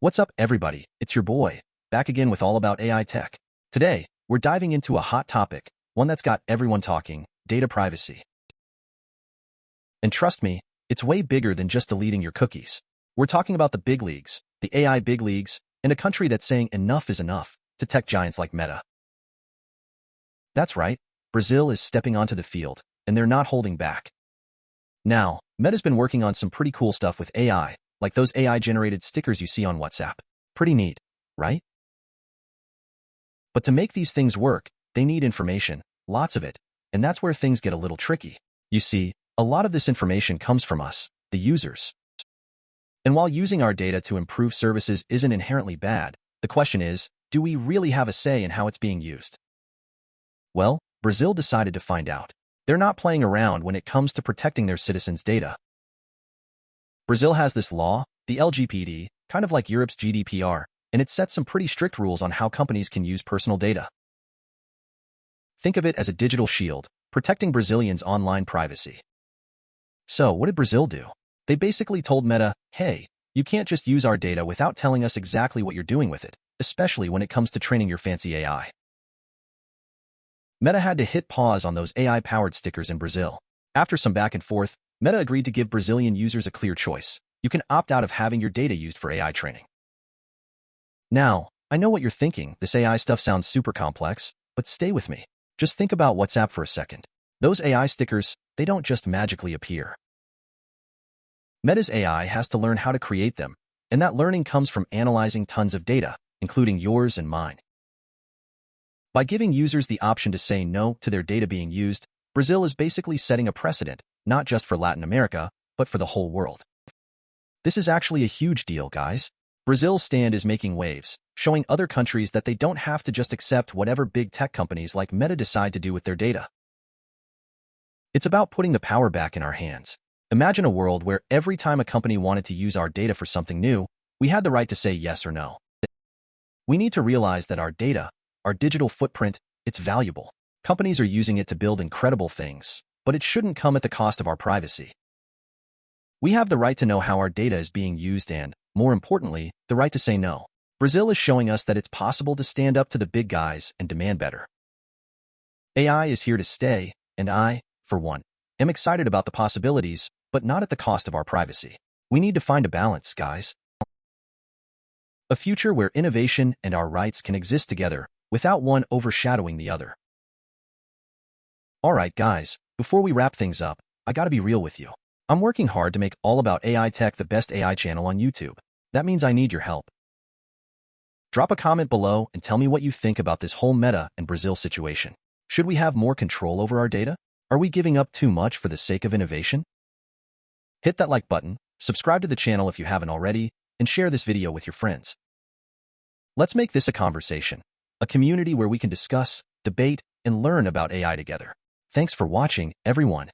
What's up, everybody? It's your boy, back again with all about AI tech. Today, we're diving into a hot topic, one that's got everyone talking, data privacy. And trust me, it's way bigger than just deleting your cookies. We're talking about the big leagues, the AI big leagues, and a country that's saying enough is enough to tech giants like Meta. That's right, Brazil is stepping onto the field, and they're not holding back. Now, Meta's been working on some pretty cool stuff with AI, like those AI-generated stickers you see on WhatsApp. Pretty neat, right? But to make these things work, they need information, lots of it, and that's where things get a little tricky. You see, a lot of this information comes from us, the users. And while using our data to improve services isn't inherently bad, the question is, do we really have a say in how it's being used? Well, Brazil decided to find out. They're not playing around when it comes to protecting their citizens' data. Brazil has this law, the LGPD, kind of like Europe's GDPR, and it sets some pretty strict rules on how companies can use personal data. Think of it as a digital shield, protecting Brazilians' online privacy. So, what did Brazil do? They basically told Meta, hey, you can't just use our data without telling us exactly what you're doing with it, especially when it comes to training your fancy AI. Meta had to hit pause on those AI-powered stickers in Brazil. After some back and forth, Meta agreed to give Brazilian users a clear choice. You can opt out of having your data used for AI training. Now, I know what you're thinking. This AI stuff sounds super complex, but stay with me. Just think about WhatsApp for a second. Those AI stickers, they don't just magically appear. Meta's AI has to learn how to create them, and that learning comes from analyzing tons of data, including yours and mine. By giving users the option to say no to their data being used, Brazil is basically setting a precedent, not just for Latin America, but for the whole world. This is actually a huge deal, guys. Brazil's stand is making waves, showing other countries that they don't have to just accept whatever big tech companies like Meta decide to do with their data. It's about putting the power back in our hands. Imagine a world where every time a company wanted to use our data for something new, we had the right to say yes or no. We need to realize that our data, our digital footprint, it's valuable. Companies are using it to build incredible things, but it shouldn't come at the cost of our privacy. We have the right to know how our data is being used and, more importantly, the right to say no. Brazil is showing us that it's possible to stand up to the big guys and demand better. AI is here to stay, and I, for one, am excited about the possibilities, but not at the cost of our privacy. We need to find a balance, guys. A future where innovation and our rights can exist together without one overshadowing the other. Alright, guys, before we wrap things up, I gotta be real with you. I'm working hard to make All About AI Tech the best AI channel on YouTube. That means I need your help. Drop a comment below and tell me what you think about this whole Meta and Brazil situation. Should we have more control over our data? Are we giving up too much for the sake of innovation? Hit that like button, subscribe to the channel if you haven't already, and share this video with your friends. Let's make this a conversation, a community where we can discuss, debate, and learn about AI together. Thanks for watching, everyone.